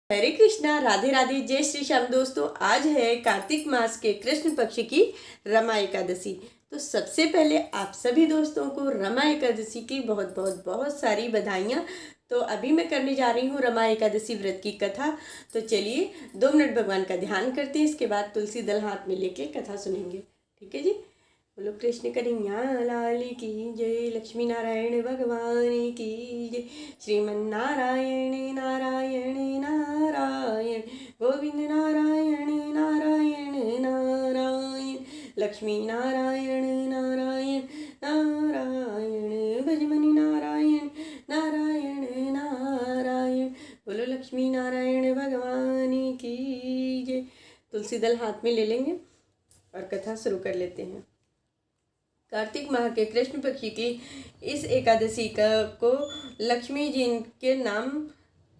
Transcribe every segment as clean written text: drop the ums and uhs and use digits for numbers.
हरे कृष्णा, राधे राधे, जय श्री श्याम। दोस्तों, आज है कार्तिक मास के कृष्ण पक्ष की रमा एकादशी। तो सबसे पहले आप सभी दोस्तों को रमा एकादशी की बहुत बहुत बहुत सारी बधाइयाँ। तो अभी मैं करने जा रही हूँ रमा एकादशी व्रत की कथा। तो चलिए 2 मिनट भगवान का ध्यान करते हैं, इसके बाद तुलसी दल हाथ में लेके कथा सुनेंगे। ठीक है जी। बोलो कृष्ण कन्हैया लाल की जय, लक्ष्मी नारायण भगवान की जय, श्रीमन्नारायण नारायण नारायण, गोविंद नारायण नारायण नारायण, लक्ष्मी नारायण नारायण नारायण, भजमनी नारायण नारायण नारायण। बोलो लक्ष्मी नारायण भगवान की जय। तुलसी दल हाथ में ले लेंगे और कथा शुरू कर लेते हैं। कार्तिक माह के कृष्ण पक्ष की इस एकादशी को लक्ष्मी जी के नाम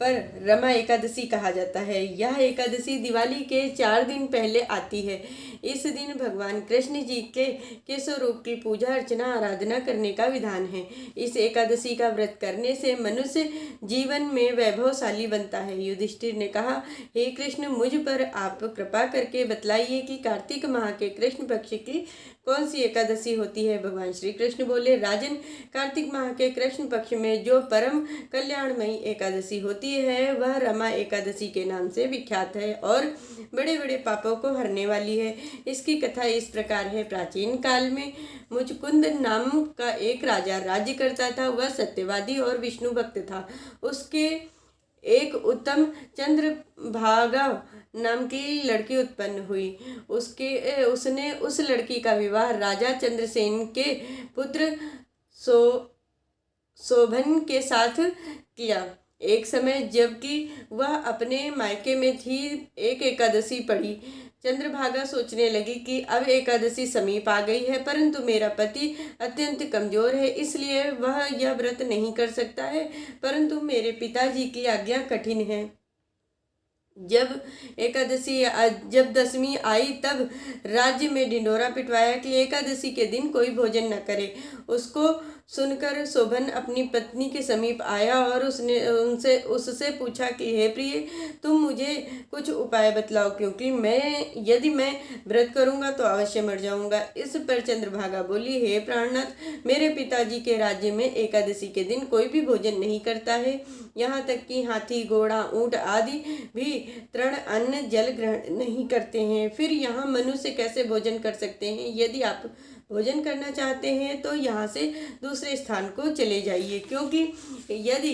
पर रमा एकादशी कहा जाता है। यह एकादशी दिवाली के 4 दिन पहले आती है। इस दिन भगवान कृष्ण जी के स्वरूप की पूजा अर्चना आराधना करने का विधान है। इस एकादशी का व्रत करने से मनुष्य जीवन में वैभवशाली बनता है। युधिष्ठिर ने कहा, हे कृष्ण, मुझ पर आप कृपा करके बतलाइए कि कार्तिक माह के कृष्ण पक्ष की कौन सी एकादशी होती है। भगवान श्री कृष्ण बोले, राजन, कार्तिक माह के कृष्ण पक्ष में जो परम कल्याणमयी एकादशी होती है वह रमा एकादशी के नाम से विख्यात है और बड़े बड़े पापों को हरने वाली है। इसकी कथा इस प्रकार है। प्राचीन काल में मुचकुंद नाम का एक राजा राज्य करता था। वह सत्यवादी और विष्णु भक्त था। उसके एक उत्तम चंद्रभागा नाम की लड़की उत्पन्न हुई। उसने उस लड़की का विवाह राजा चंद्रसेन के पुत्र शोभन के साथ किया। एक समय जबकि वह अपने मायके में थी, एक एकादशी पड़ी। चंद्रभागा सोचने लगी कि अब एकादशी समीप आ गई है, परंतु मेरा पति अत्यंत कमजोर है, इसलिए वह यह व्रत नहीं कर सकता है। परंतु मेरे पिताजी की आज्ञा कठिन है। जब दशमी आई तब राज्य में ढिंडोरा पिटवाया कि एकादशी के दिन कोई भोजन न करे। उसको सुनकर शोभन अपनी पत्नी के समीप आया और उससे पूछा कि हे प्रिय, तुम मुझे कुछ उपाय बतलाओ, क्योंकि यदि मैं व्रत करूंगा तो अवश्य मर जाऊंगा। इस पर चंद्रभागा बोली, हे प्राणनाथ, मेरे पिताजी के राज्य में एकादशी के दिन कोई भी भोजन नहीं करता है। यहाँ तक कि हाथी, घोड़ा, ऊंट आदि भी तृण अन्न जल ग्रहण नहीं करते हैं। फिर यहाँ मनुष्य कैसे भोजन कर सकते हैं? यदि आप भोजन करना चाहते हैं तो यहाँ से दूसरे स्थान को चले जाइए, क्योंकि यदि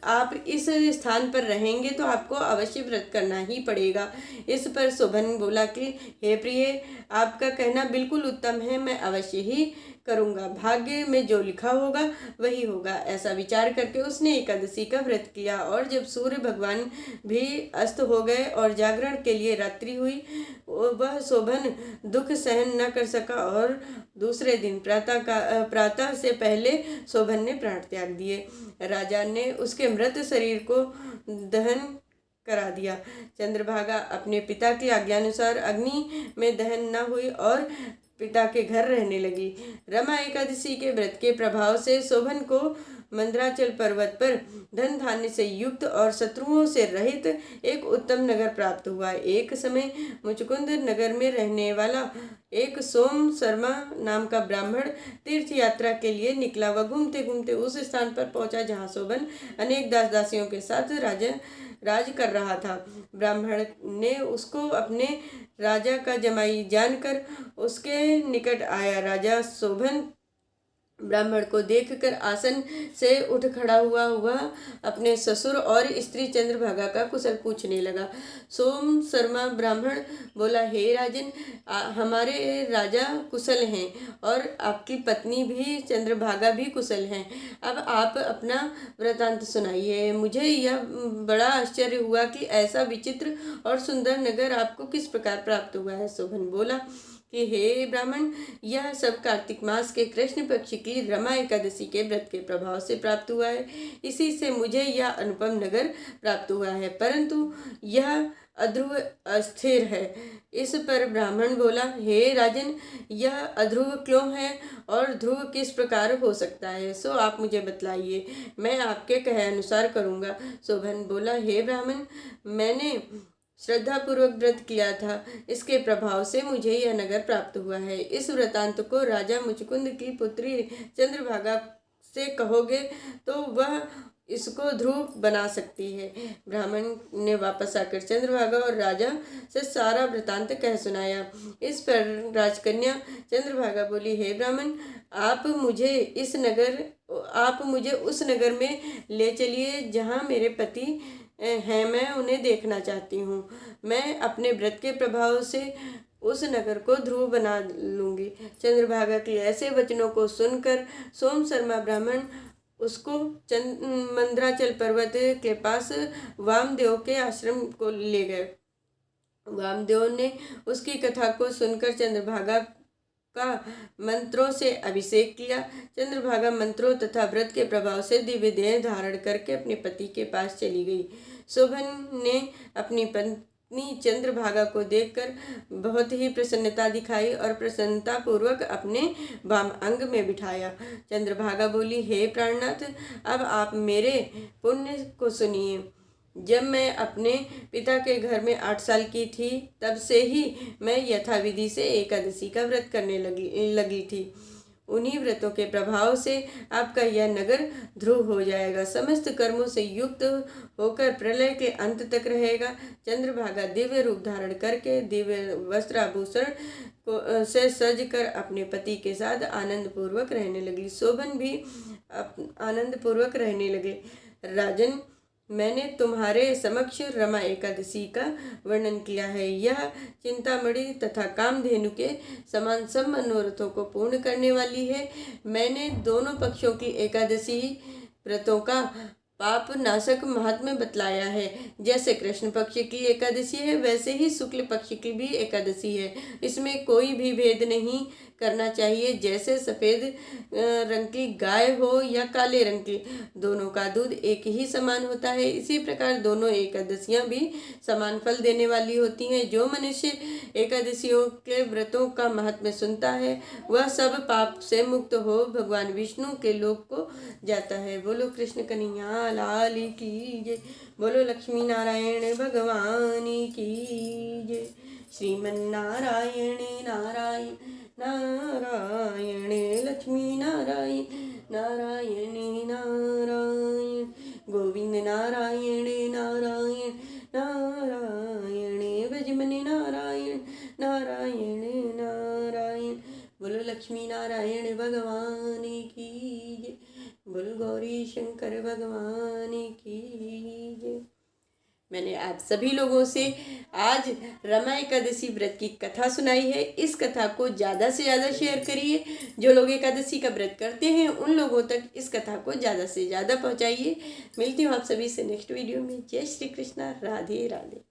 आप इस स्थान पर रहेंगे तो आपको अवश्य व्रत करना ही पड़ेगा। इस पर शोभन बोला कि हे प्रिय, आपका कहना बिल्कुल उत्तम है, मैं अवश्य ही करूँगा। भाग्य में जो लिखा होगा वही होगा। ऐसा विचार करके उसने एकादशी का व्रत किया और जब सूर्य भगवान भी अस्त हो गए और जागरण के लिए रात्रि हुई, वह शोभन दुख सहन न कर सका और दूसरे दिन प्रातः से पहले शोभन ने प्राण त्याग दिए। राजा ने उसके मृत शरीर को दहन करा दिया। चंद्रभागा अपने पिता की आज्ञानुसार अग्नि में दहन न हुई और पिता के घर रहने लगी। रमा एकादशी के व्रत के प्रभाव से शोभन को मंदराचल पर्वत पर धन धान्य से युक्त और शत्रुओं से रहित एक उत्तम नगर प्राप्त हुआ। एक समय मुचकुंद नगर में रहने वाला एक सोम शर्मा नाम का ब्राह्मण तीर्थ यात्रा के लिए निकला। वह घूमते घूमते उस स्थान पर पहुंचा जहां शोभन अनेक दास दासियों के साथ राज कर रहा था। ब्राह्मण ने उसको अपने राजा का जमाई जानकर उसके निकट आया। राजा शोभन ब्राह्मण को देखकर आसन से उठ खड़ा हुआ। वह अपने ससुर और स्त्री चंद्रभागा का कुशल पूछने लगा। सोम शर्मा ब्राह्मण बोला, हे राजन, हमारे राजा कुशल हैं और आपकी पत्नी भी चंद्रभागा भी कुशल हैं। अब आप अपना वृतांत सुनाइए। मुझे यह बड़ा आश्चर्य हुआ कि ऐसा विचित्र और सुंदर नगर आपको किस प्रकार प्राप्त हुआ है। शोभन बोला, कि हे ब्राह्मण, यह सब कार्तिक मास के कृष्ण पक्ष की रमा एकादशी के व्रत के प्रभाव से प्राप्त हुआ है। इसी से मुझे यह अनुपम नगर प्राप्त हुआ है, परंतु यह अध्रुव अस्थिर है। इस पर ब्राह्मण बोला, हे राजन, यह अध्रुव क्यों है और ध्रुव किस प्रकार हो सकता है, सो आप मुझे बतलाइए, मैं आपके कहे अनुसार करूँगा। शोभन बोला, हे ब्राह्मण, मैंने श्रद्धापूर्वक व्रत किया था, इसके प्रभाव से मुझे यह नगर प्राप्त हुआ है। इस वृतांत को राजा मुचकुंद की पुत्री चंद्रभागा से कहोगे तो वह इसको ध्रुव बना सकती है। ब्राह्मण ने वापस आकर चंद्रभागा और राजा से सारा वृतांत कह सुनाया। इस पर राजकन्या चंद्रभागा बोली, हे ब्राह्मण, आप मुझे उस नगर में ले चलिए जहाँ मेरे पति हैं, मैं उन्हें देखना चाहती हूँ। मैं अपने व्रत के प्रभाव से उस नगर को ध्रुव बना लूँगी। चंद्रभागा के ऐसे वचनों को सुनकर सोम शर्मा ब्राह्मण उसको मंदराचल पर्वत के पास वामदेव के आश्रम को ले गए। वामदेव ने उसकी कथा को सुनकर चंद्रभागा का मंत्रों से अभिषेक किया। चंद्रभागा मंत्रों तथा व्रत के प्रभाव से दिव्य देह धारण करके अपने पति के पास चली गई। शोभन ने अपनी पत्नी चंद्रभागा को देखकर बहुत ही प्रसन्नता दिखाई और प्रसन्नता पूर्वक अपने वाम अंग में बिठाया। चंद्रभागा बोली, हे प्राणनाथ, अब आप मेरे पुण्य को सुनिए। जब मैं अपने पिता के घर में 8 साल की थी, तब से ही मैं यथाविधि से एकादशी का व्रत करने लगी थी। उन्हीं व्रतों के प्रभाव से आपका यह नगर ध्रुव हो जाएगा, समस्त कर्मों से युक्त होकर प्रलय के अंत तक रहेगा। चंद्रभागा दिव्य रूप धारण करके दिव्य वस्त्राभूषण से सज कर अपने पति के साथ आनंद पूर्वक रहने लगी। शोभन भी आनंद पूर्वक रहने लगे। राजन, मैंने तुम्हारे समक्ष रमा एकादशी का वर्णन किया है। यह चिंतामणि तथा कामधेनु के समान सब मनोरथों को पूर्ण करने वाली है। मैंने दोनों पक्षों की एकादशी व्रतों का पाप नाशक महात्म्य बतलाया है। जैसे कृष्ण पक्ष की एकादशी है, वैसे ही शुक्ल पक्ष की भी एकादशी है। इसमें कोई भी भेद नहीं करना चाहिए। जैसे सफ़ेद रंग की गाय हो या काले रंग की, दोनों का दूध एक ही समान होता है। इसी प्रकार दोनों एकादशियां भी समान फल देने वाली होती हैं। जो मनुष्य एकादशियों के व्रतों का महात्म्य सुनता है, वह सब पाप से मुक्त हो भगवान विष्णु के लोक को जाता है। बोलो कृष्ण कन्हैया लाल की जय। बोलो लक्ष्मी नारायण भगवान की जय। श्रीमन्नारायण नारायण नारायण लक्ष्मी नारायण नारायण नारायण गोविंद नारायण नारायण नारायण ब्रजमणि नारायण नारायण नारायण। बोलो लक्ष्मी नारायण भगवान की जय। बोलो गौरी शंकर भगवान की जय। मैंने आप सभी लोगों से आज रमा एकादशी व्रत की कथा सुनाई है। इस कथा को ज़्यादा से ज़्यादा शेयर करिए। जो लोग एकादशी का व्रत करते हैं, उन लोगों तक इस कथा को ज़्यादा से ज़्यादा पहुंचाइए। मिलती हूँ आप सभी से नेक्स्ट वीडियो में। जय श्री कृष्णा, राधे राधे।